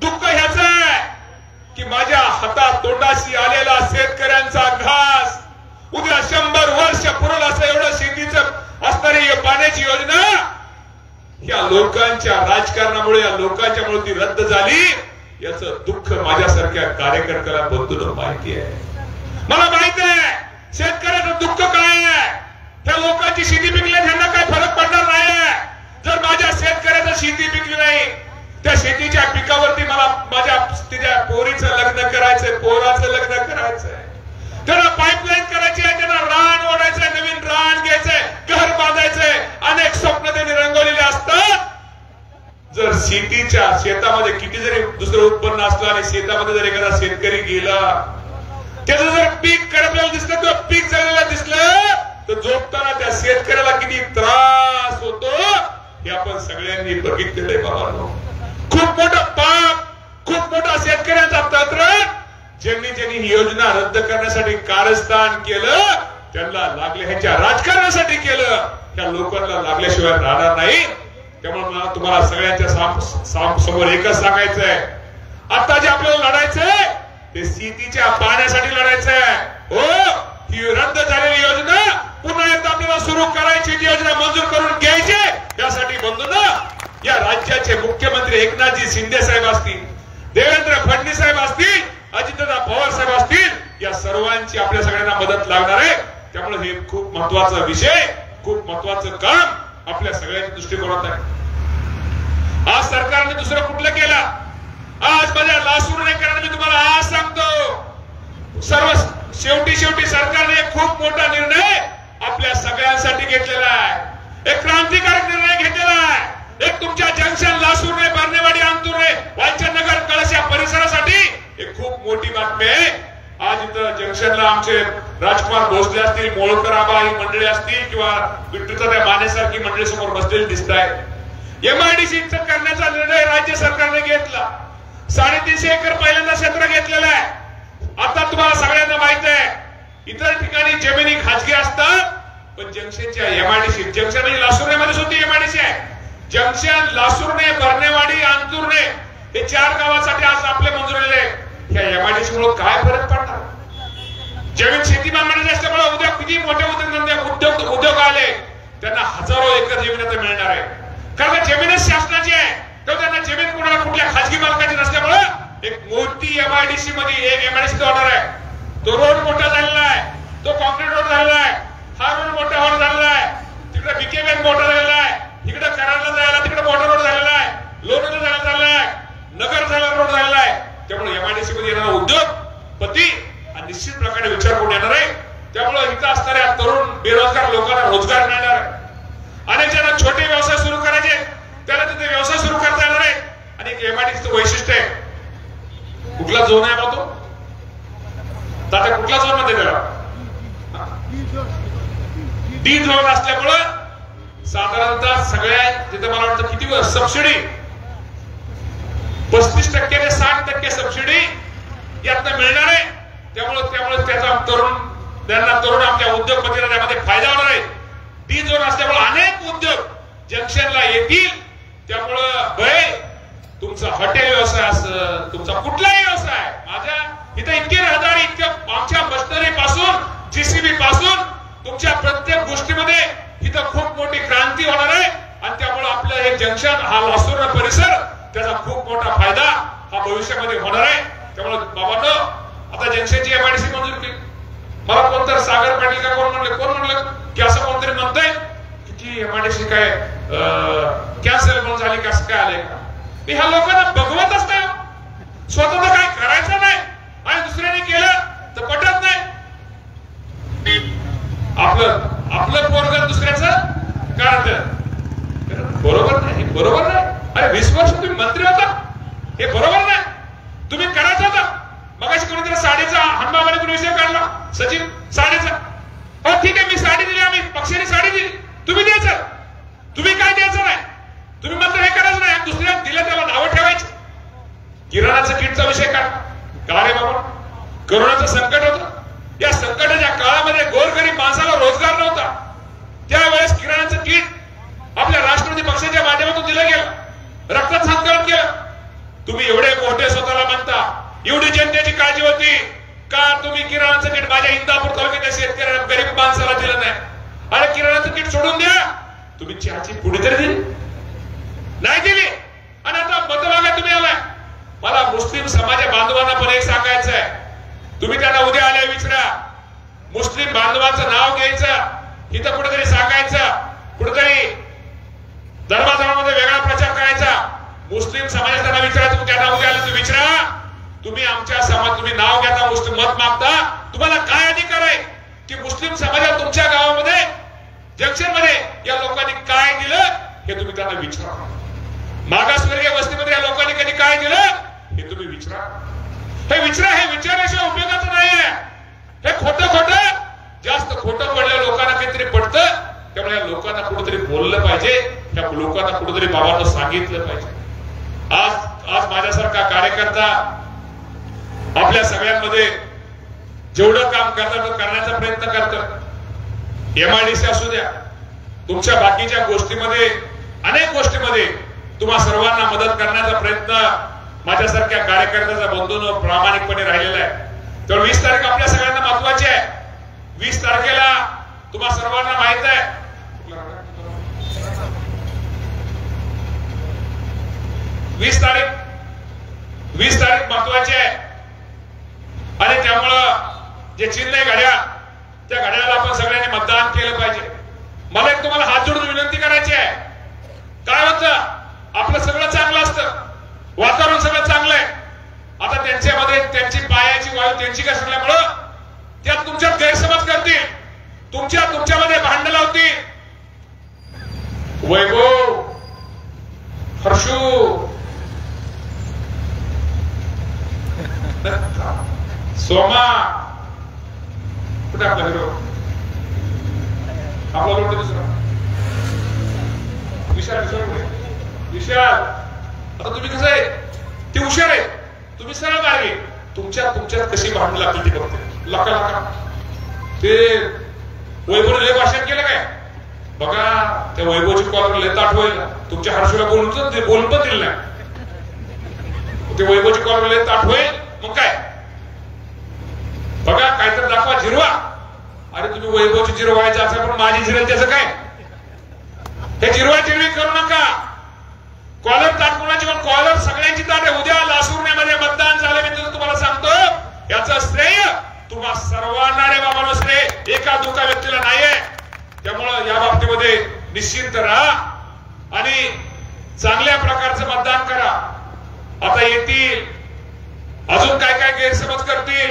दुःख ह्याचं आहे की माझ्या हातात तोंडाशी आलेला शेतकऱ्यांचा घास उद्या 100 वर्ष पुरेल असं एवढं शेतीचं असणारी पाण्याची योजना या लोकांच्या राजकारणामुळे, या लोकांच्यामुळे ती रद्द झाली. याचं दुःख माझ्यासारख्या कार्यकर्त्याला बंधूंनो माहिती आहे. मला माहित आहे शेतकऱ्याचं दुःख काय आहे. त्या लोकांची शेती पिकली, त्यांना काय फरक पडणार नाही. जर माझ्या शेतकऱ्याचं शेती पिकली नाही, त्या शेतीच्या पिकावरती मला माझ्या तिच्या पोरीचं लग्न करायचंय, पोराचं लग्न करायचंय, त्यांना पाईपलाईन करायची आहे, त्यांना रान ओढायचंय, नवीन रान घ्यायचंय, घर बांधायचंय, अनेक स्वप्न त्यांनी रंगवलेले असतात. जर शेतामध्ये किती जरी दुसरं उत्पन्न असलं आणि शेतामध्ये जर एखादा शेतकरी गेला, त्याचं जर पीक करपलेलं दिसलं किंवा पीक जळलेलं दिसलं तर झोपताना त्या शेतकऱ्याला किती त्रास होतो हे आपण सगळ्यांनी बघितलेलं आहे बाबांनो. खूप मोठं पाप, खूप मोठा शेतकऱ्यांचा तंत्र. ज्यांनी ही योजना रद्द करण्यासाठी कारस्थान केलं, त्यांना लागले, ह्याच्या राजकारणासाठी केलं, त्या लोकांना लागल्याशिवाय राहणार नाही. त्यामुळे मला तुम्हाला सगळ्यांच्या समोर एकच सांगायचंय, आता जे आपल्याला लढायचंय ते शेतीच्या पाण्यासाठी लढायचंय. हो, ही रद्द झालेली योजना पुन्हा एकदा आपल्याला सुरू करायची, ती योजना मंजूर करून घ्यायची. यासाठी बंधूंनो, या राज्याचे मुख्यमंत्री एकनाथजी शिंदे साहेब असतील, देवेंद्र फडणवीस साहेब असतील, अजितदादा पवार साहेब असतील, या सर्वांची आपल्या सगळ्यांना मदत लागणार आहे. त्यामुळे हे खूप महत्वाचा विषय, खूप महत्वाचं काम आपल्या सगळ्यांच्या दृष्टिकोनात आहे. आज सरकारने दुसरं कुठलं केलं? आज माझ्या लासूर नाही करणार. मी तुम्हाला आज सांगतो, शेवटी सरकारने एक खूप मोठा निर्णय आपल्या सगळ्यांसाठी घेतलेला आहे. एक क्रांतिकारक निर्णय घेतलेला आहे. एक तुमच्या जंक्शन लासूरने, बारणेवाडी, अंतुर्णे, वालचंदनगर, कळस या परिसरासाठी एक खूप मोठी बातमी आहे. आज इथं जंक्शनला आमचे राजकुमार भोसले असतील, मोळकर आबा ही मंडळी असतील किंवा विठ्ठलच्या त्या मानेसारखी मंडळी समोर बसलेली दिसत आहे. एमआयडीसी करण्याचा निर्णय राज्य सरकारने घेतला. 350 एकर पहिल्यांदा क्षेत्र घेतलेलं आहे. आता तुम्हाला सगळ्यांना माहित आहे, इतर ठिकाणी जमिनी खाजगी असतात, पण जंक्शनच्या एमआयडीसी, जंक्शन म्हणजे लासूरमध्ये सुद्धा एमआयडीसी आहे. जंक्शन, लासूरने, बर्नेवाडी, अंतुर्णे हे 4 गावांसाठी आज आपले मंजूर झाले. ह्या एमआयडीसी मुळे काय फरक पडणार? जमीन शेती बांधण्याची असल्यामुळे उद्या किती मोठे उद्योग आले, त्यांना हजारो एकर जमीन आता मिळणार आहे. कारण जमीनच शासनाची आहे, तर त्यांना जमीन कोणाला कुठल्या खाजगी मालकाची नसल्यामुळे एक मोठी एमआयडीसी मध्ये एक एमआयडीसी होणार आहे. तो रोड मोठा झालेला आहे, तो कॉन्क्रीट रोड झालेला आहे, हा रोड मोठा होणार झालेला आहे. तिकडे बीके बँक मोठा झालेला आहे, इकडे कराडला जायला तिकडे मोठा रोड झालेला आहे, लोणीला झालेला आहे, नगर झालेला रोड झालेला आहे. त्यामुळे एमआयडीसी मध्ये येणारा उद्योगपती हा निश्चित प्रकारे विचार करून येणार आहे. त्यामुळे इथं असणाऱ्या तरुण बेरोजगार लोकांना रोजगार मिळणार आहे. अनेक जण छोटे व्यवसाय सुरू करायचे, त्याला तिथे व्यवसाय सुरू करता येणार आहे. आणि एमआयडीसीचं वैशिष्ट्य आहे, कुठला झोन आहे बा तो? आता कुठला झोन मध्ये त्याला डी झोन असल्यामुळं साधारणतः सगळ्या तिथे मला वाटतं किती सबसिडी 35% ते 60% सबसिडी यातनं मिळणार आहे. त्यामुळे त्याचा तरुण आमच्या उद्योगपतींना त्यामध्ये फायदा होणार आहे. डी झोन असल्यामुळे अनेक उद्योग जंक्शनला येतील. त्यामुळं तुमचा हॉटेल व्यवसाय असं तुमचा कुठलाही व्यवसाय माझ्या इथं इतकी रहदारी इतक्या आमच्या मशिनरी पासून जीसीबी पासून तुमच्या प्रत्येक गोष्टीमध्ये इथं खूप मोठी क्रांती होणार आहे. आणि त्यामुळे आपलं हे जंक्शन हा लासूर परिसर त्याचा खूप मोठा फायदा हा भविष्यामध्ये होणार आहे. त्यामुळे बाबांनो आता जंक्शनची एमआयडीसी मंजूर केली. मला कोणतर सागर पाटील का कोण म्हणलं की असं कोणतरी म्हणतंय की एमआयडीसी काय कॅन्सल म्हणून झाली कसं काय आलंय का. ह्या लोकांना बघवतच नाही. स्वतः काय करायचं नाही आणि दुसऱ्याने केलं तर पटत नाही. आपलं पोरग दुसऱ्याचं कारण बरोबर नाही. बरोबर नाही. अरे 20 वर्ष तुम्ही मंत्री होता हे बरोबर नाही. तुम्ही करायचं होतं. मगाशी कोणीतरी साडीचा हनुमाबाने विषय काढला. सचिन साडीचा ठीक आहे मी साडी दिली आम्ही पक्षाने साडी दिली तुम्ही द्यायचं. तुम्ही काय द्यायचं नाही. तुम्ही मात्र हे करायचं नाही. दुसऱ्या दिलं त्याला नावं ठेवायची. किराणाचं किटचा विषय का रे बाबा. करोनाचं संकट होतं. या संकटाच्या काळामध्ये गोरगरीब माणसाला रोजगार नव्हता. त्यावेळेस किराणाचं किट आपल्या राष्ट्रवादी पक्षाच्या माध्यमातून दिलं गेलं. रक्तात संकलन केलं. तुम्ही एवढे मोठे स्वतःला म्हणता. एवढी जनतेची काळजी होती का तुम्ही किराणाचं किट माझ्या इंदापूर तालुक्याच्या शेतकऱ्यांना गरीब माणसाला दिलं नाही. अरे किराणाचं किट सोडून द्या. तुम्ही चहाची पुढे तरी दिली नाही दिली. आणि आता मतभागा तुम्ही आलाय. मला मुस्लिम समाजा बांधवांना पण एक सांगायचं आहे. तुम्ही त्यांना उद्या आले विचारा. मुस्लिम बांधवांचं नाव घ्यायचं इथं कुठेतरी सांगायचं. कुठेतरी धर्माधर्मामध्ये वेगळा प्रचार करायचा. मुस्लिम समाजात त्यांना विचारायचं त्यांना उद्या आले तुम्ही विचारा. तुम्ही आमच्या समाज तुम्ही नाव घेता मुस्लिम मत मागता. तुम्हाला काय अधिकार आहे की मुस्लिम समाजात तुमच्या गावामध्ये जंक्शन मध्ये या लोकांनी काय दिलं हे तुम्ही त्यांना विचारा. मागासवर्गीय वस्तीमध्ये या लोकांनी कधी काय दिलं हे तुम्ही विचारा. हे विचारल्याशिवाय उपयोगाचं नाहीये. हे खोटं जास्त खोटं पडलं लोकांना काहीतरी पडतं. त्यामुळे या लोकांना कुठेतरी बोललं पाहिजे. त्या लोकांना कुठेतरी बाबांना सांगितलं पाहिजे. आज माझ्यासारखा कार्यकर्ता आपल्या सगळ्यांमध्ये जेवढं काम करतात करण्याचा प्रयत्न करतात. एमआयडीसी असू द्या तुमच्या बाकीच्या गोष्टीमध्ये अनेक गोष्टीमध्ये तुम्हा सर्वांना मदत करण्याचा प्रयत्न माझ्यासारख्या कार्यकर्त्याचा बंधून प्रामाणिकपणे राहिलेला आहे. तर 20 तारीख आपल्या सगळ्यांना महत्वाची आहे. 20 तारखेला तुम्हा सर्वांना माहित आहे 20 तारीख महत्वाची आहे. आणि त्यामुळं जे चिन्ह आहे घड्याळ त्या घड्याळाला आपण सगळ्यांनी मतदान केलं पाहिजे. मला एक तुम्हाला हात जोडून विनंती करायची आहे. काय होतं आपलं सगळं चांगलं असतं. वातावरण सगळं चांगलं आहे. आता त्यांच्यामध्ये त्यांची पायाची वायू त्यांची असल्यामुळं त्यात तुमच्यात गैरसमज करतील. तुमच्यामध्ये भांडण लावतील. वैभव हर्षू सोमा कुठे आपला हिरो आपला लोट दुसरा विशाल आता तुम्ही कसं आहे ते हुशार आहे. तुम्ही सरळ मार्गे तुमच्यात कशी भांडण लागली ती बघते. लाका ते वैभवने भाषण केलं काय बघा. त्या वैभवची कॉलर लय ताट होईल. तुमच्या हर्षूला बोलून पण दिलं नाही. ते वैभवची कॉलर लय ताट होईल. मग काय बघा काहीतरी दाखवा जिरवा. अरे तुम्ही वैभवची जिरवायचं असं पण माझी जिरेल त्याचं काय. हे जिरवा जिरवी करू नका. कॉलर ताट कोणाची पण कॉलर सगळ्यांची ताट आहे. उद्या लासूरण्यामध्ये मतदान झालं मी तुम्हाला सांगतो याचं श्रेय तुम्हा सर्वांना रे बाबांनो. श्रेय एका दुका व्यक्तीला नाहीये. त्यामुळं या बाबतीमध्ये निश्चिंत राहा आणि चांगल्या प्रकारचं मतदान करा. आता येतील अजून काय काय गैरसमज करतील.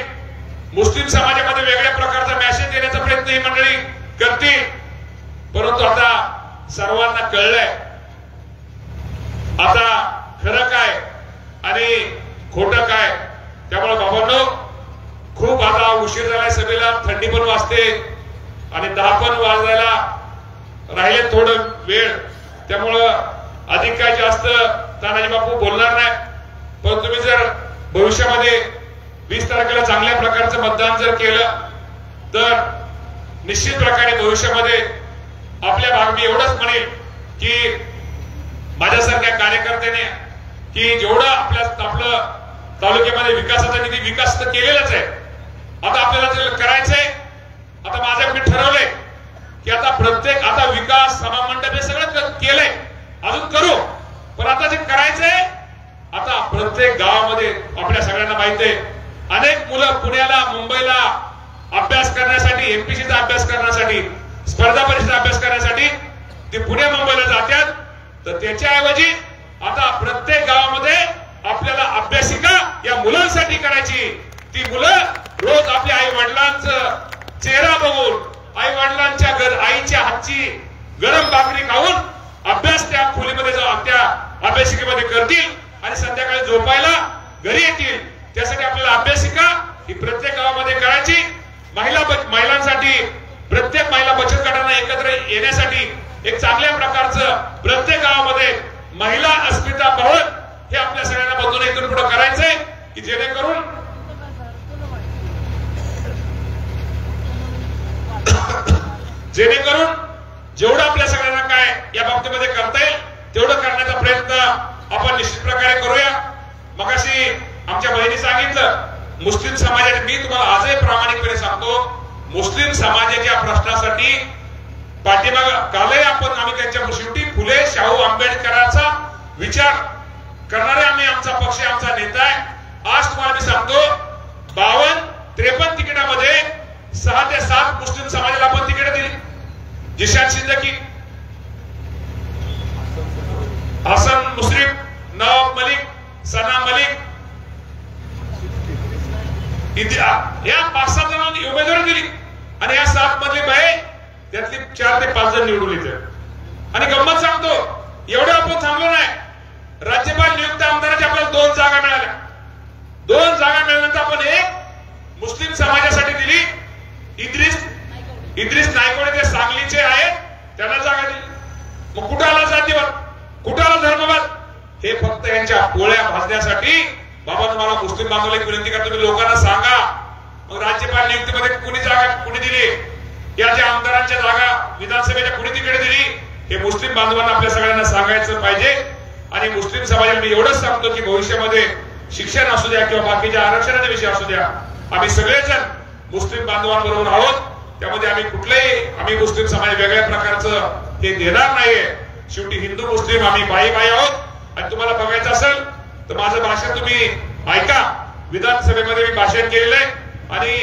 मुस्लिम समाजामध्ये वेगळ्या प्रकारचा मेसेज देण्याचा प्रयत्न ही मंडळी करतील. परंतु आता सर्वांना कळलंय आता खरं काय आणि खोटं काय. त्यामुळे बाबांनो खूप आता उशीर झालाय. सभेला थंडी पण वाजते. आणि 10 पण वाजायला राहिले थोडं वेळ, त्यामुळं अधिक काय जास्त तानाजी बापू बोलणार नाही. पण तुम्ही जर भविष्यामध्ये 20 तारखेला चांगल्या प्रकारचं मतदान जर केलं तर निश्चित प्रकारे भविष्यामध्ये आपल्या भाग मी एवढंच म्हणेल की माझ्यासारख्या कार्यकर्त्याने की जेवढं आपलं तालुक्यामध्ये विकासाचा निधी विकास तर केलेलाच आहे, आता आपल्याला जे करायचंय, आता माझं मी ठरवलंय की आता विकास सभामंडप हे सगळं केलंय, अजून करू, पण आता जे करायचंय आता प्रत्येक गावामध्ये आपल्या सगळ्यांना माहिती आहे अनेक मुलं पुण्याला मुंबईला अभ्यास करण्यासाठी, एमपीसीचा अभ्यास करण्यासाठी, स्पर्धा परीक्षेचा अभ्यास करण्यासाठी ते पुणे मुंबईला जातात. तर त्याच्याऐवजी आता प्रत्येक गावामध्ये आपल्याला अभ्यासिका या मुलांसाठी करायची. ती मुलं रोज आपल्या आई वडिलांचं चेहरा बघून, आई वडिलांच्या आईच्या हातची गरम भाकरी खाऊन अभ्यास त्या खोलीमध्ये जाऊन त्या अभ्यासिकेमध्ये करतील आणि संध्याकाळी झोपायला घरी येतील. त्यासाठी आपल्याला अभ्यासिका ही प्रत्येक गावामध्ये करायची. महिलांसाठी प्रत्येक महिला बचत गटांना एकत्र येण्यासाठी एक चांगल्या प्रकारचं प्रत्येक गावामध्ये महिला अस्मिता भवन हे आपल्या सगळ्यांना बघून इथून पुढे करायचंय की जेणेकरून जेवढं आपल्या सगळ्यांना काय या बाबतीमध्ये करता येईल तेवढं करण्याचा प्रयत्न आपण निश्चित प्रकारे करूया. मगाशी आमच्या बहिणी सांगितलं मुस्लिम समाजाने, मी तुम्हाला आजही प्रामाणिकपणे सांगतो, मुस्लिम समाजाच्या प्रश्नासाठी पाठीमाग कालही आम्ही त्यांच्या शेवटी फुले शाहू आंबेडकरांचा विचार करणारे आमचा पक्ष, आमचा नेता आहे. आज तुम्हाला मी सांगतो 52-53 तिकिटामध्ये 6 ते 7 मुस्लिम समाजाला आपण तिकीट दिली. जिशान सिद्दीकी, हसन मुश्रीफ, नवाब मलिक, सना मलिक या 5-7 जणांनी उमेदवारी दिली आणि या 7 मधली बाई त्यातली 4 ते 5 जण निवडून येते. आणि गंमत सांगतो, एवढं आपण थांबलो नाही. राज्यपाल नियुक्त आमदाराच्या आपल्याला 2 जागा मिळाल्या. 2 जागा मिळाल्यानंतर आपण एक मुस्लिम समाजासाठी दिली. इद्रिस नायकोडे ते सांगलीचे आहेत, त्यांना जागा दिली. मग कुठं आला जातीवाद, कुठं आला धर्मवाद? हे फक्त यांच्या पोळ्या भाजण्यासाठी. बाबा तुम्हाला मुस्लिम बांधवाला विनंती करतो, तुम्ही लोकांना सांगा मग राज्यपाल नियुक्तीमध्ये कुणी जागा कुणी दिली, या ज्या आमदारांच्या जागा विधानसभेच्या कुणी तिकडे दिली, हे मुस्लिम बांधवांना आपल्या सगळ्यांना सांगायचं पाहिजे. आणि मुस्लिम समाजाला मी एवढंच सांगतो की भविष्यामध्ये शिक्षण असू द्या किंवा बाकीच्या आरक्षणाचे विषय असू द्या, आम्ही सगळेजण मुस्लिम बांधवांबरोबर आहोत. त्यामध्ये आम्ही मुस्लिम समाज वेगळ्या प्रकारचं हे देणार नाहीये. शेवटी हिंदू मुस्लिम आम्ही बाई आहोत. आणि तुम्हाला बघायचं असेल तर माझं भाषण तुम्ही ऐका. विधानसभेमध्ये मी भाषण केलेलं आहे आणि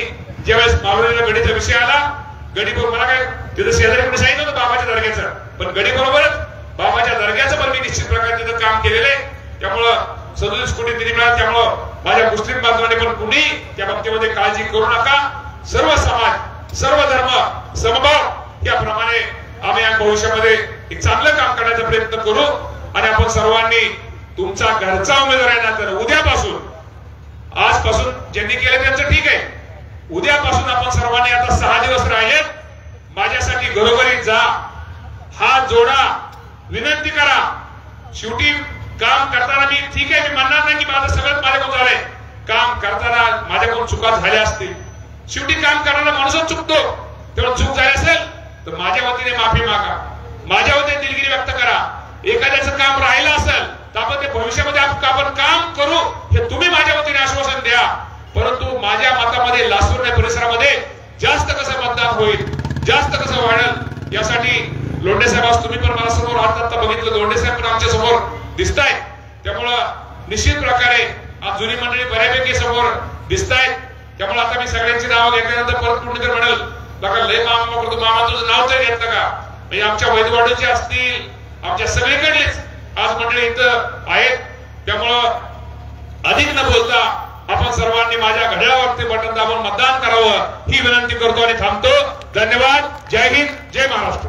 ज्यावेळेस मावळीला गडीचा विषय आला, गडी बरोबर मला काय तिथं शेजारी कोणी सांगितलं होतं बाबाच्या दर्ग्याचं, पण गडी बरोबरच बाबाच्या दर्ग्याचं पण मी निश्चित प्रकारे तिथं काम केलेलं आहे. त्यामुळं 37 कोटी निधी मिळाला. त्यामुळं माझ्या मुस्लिम बांधवांनी पण कुणी त्या बाबतीमध्ये काळजी करू नका. सर्व समाज, सर्व धर्म समभाव याप्रमाणे आम्ही या भविष्यामध्ये एक चांगलं काम करण्याचा प्रयत्न करू. आणि आपण सर्वांनी तुमचा घरचा उमेदवार आहे ना, तर उद्यापासून, आजपासून ज्यांनी केलं त्यांचं ठीक आहे, उद्यापासून आपण सर्वांनी आता 6 दिवस राहिलेत, माझ्यासाठी घरोघरी जा, हात जोडा, विनंती करा. शेवटी काम करताना मी ठीक आहे, मी म्हणणार नाही की माझं सगळंच माझ्याकडून झालंय. काम करताना माझ्याकडून चुका झाल्या असतील, शेवटी काम करणारा माणूसच चुकतो. तेव्हा चूक झाली असेल तर माझ्या वतीने माफी मागा, माझ्या वतीने दिलगिरी व्यक्त करा. एखाद्याचं काम राहिलं असेल तर आपण ते भविष्यामध्ये आपण काम करू हे तुम्ही माझ्या वतीने आश्वासन द्या. परंतु माझ्या मतामध्ये लासूर परिसरामध्ये जास्त कसं मतदान होईल, जास्त कसं वाढेल, यासाठी लोंढे साहेब आज तुम्ही पण मला समोर आता बघितलं, लोंढे साहेब पण आमच्या समोर दिसतायत. त्यामुळं निश्चित प्रकारे आज जुनी मंडळी बऱ्यापैकी समोर दिसतायत. त्यामुळे आता मी सगळ्यांची नावं घेतल्यानंतर परत कुठे म्हणेल बघा लय मामा करतो, मामा तुझं नाव तरी घेतलं का? म्हणजे आमच्या वैदवाडीचे असतील, आमच्या सगळीकडेच आज मंडळी इथं आहेत. त्यामुळं अधिक न बोलता आपण सर्वांनी माझ्या घड्याळावरती बटन दाबून मतदान करावं ही विनंती करतो आणि थांबतो. धन्यवाद. जय हिंद, जय महाराष्ट्र.